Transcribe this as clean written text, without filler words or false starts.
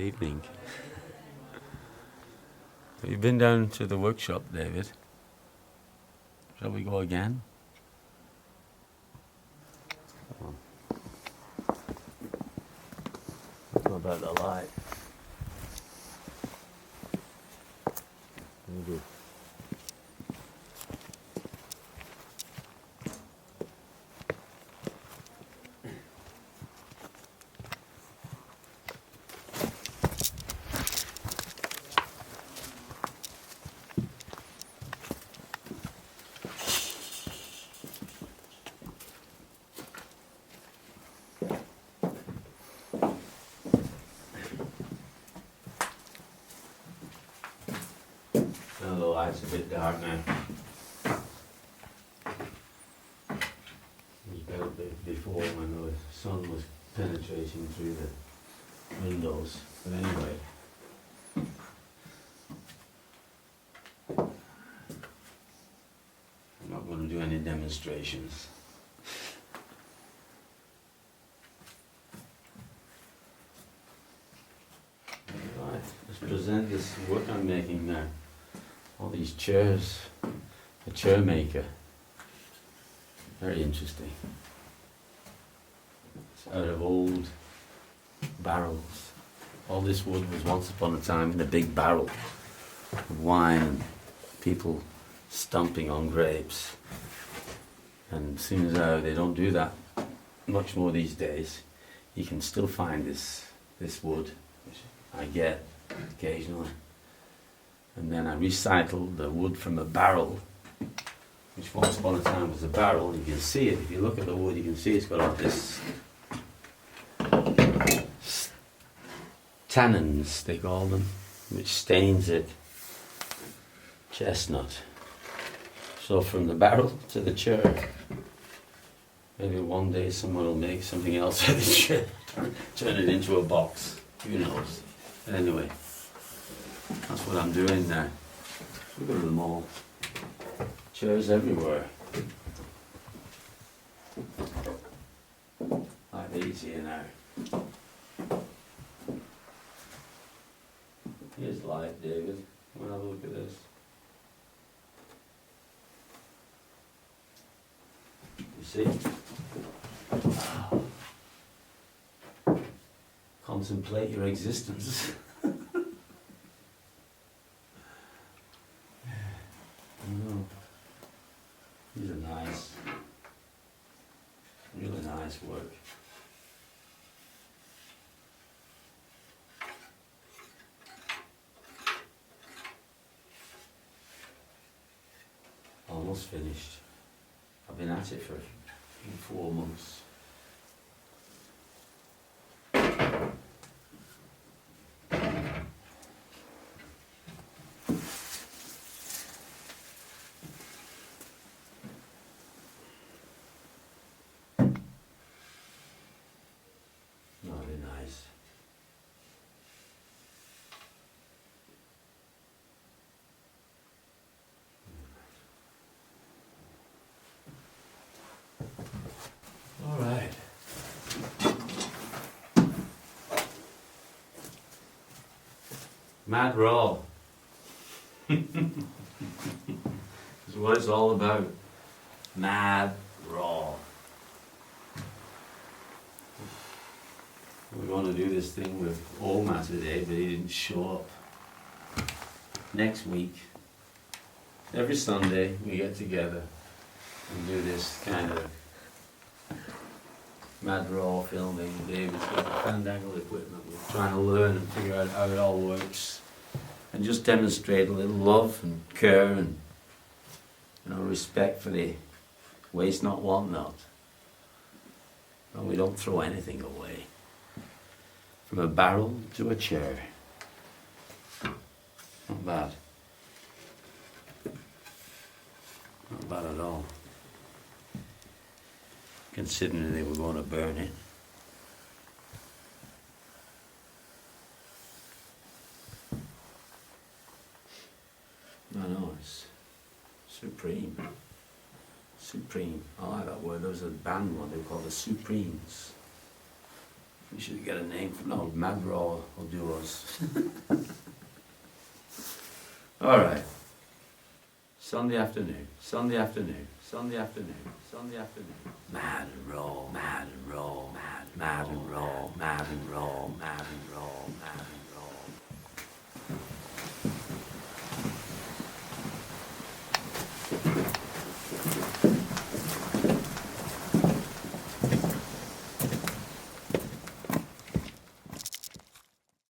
evening. Have you been down to the workshop, David? Shall we go again? What about the light? Maybe. The light's a bit dark now. It was built before when the sun was penetrating through the windows. But anyway. I'm not going to do any demonstrations. Right, let's present this work I'm making now. All these chairs, a chair maker, very interesting. It's out of old barrels. All this wood was once upon a time in a big barrel of wine and people stomping on grapes. And seeing as how they don't do that much more these days, you can still find this wood, which I get occasionally. And then I recycled the wood from a barrel, which once upon a time was a barrel. You can see it, if you look at the wood, you can see it's got all this tannins, they call them, which stains it chestnut. So from the barrel to the chair, maybe one day someone will make something else out of the chair, turn it into a box, who knows. Anyway. That's what I'm doing now. Look at them all. Chairs everywhere. Like easier now. Here's light, David. Come and have a look at this. You see? Contemplate your existence. These are nice, really nice work. Almost finished. I've been at it for 4 months. All right. Mad Raw. That's what it's all about. Mad Raw. We're going to do this thing with Oma today, but he didn't show up. Next week, every Sunday, we get together and do this kind of Mad Raw filming. David's got the Fandangle equipment. We're trying to learn and figure out how it all works. And just demonstrate a little love and care and respect for the waste not, want not. And we don't throw anything away. From a barrel to a chair. Not bad. Not bad at all. Considering they were going to burn it. I know, it's supreme. Supreme. I like that word. There was a band one they were called the Supremes. We should get a name for no, Mad Raw will do us. Alright. Sunday afternoon, Sunday afternoon, Sunday afternoon, Sunday afternoon. Mad and raw, mad and raw, mad and raw, mad and raw, mad and raw, mad and raw, mad and raw.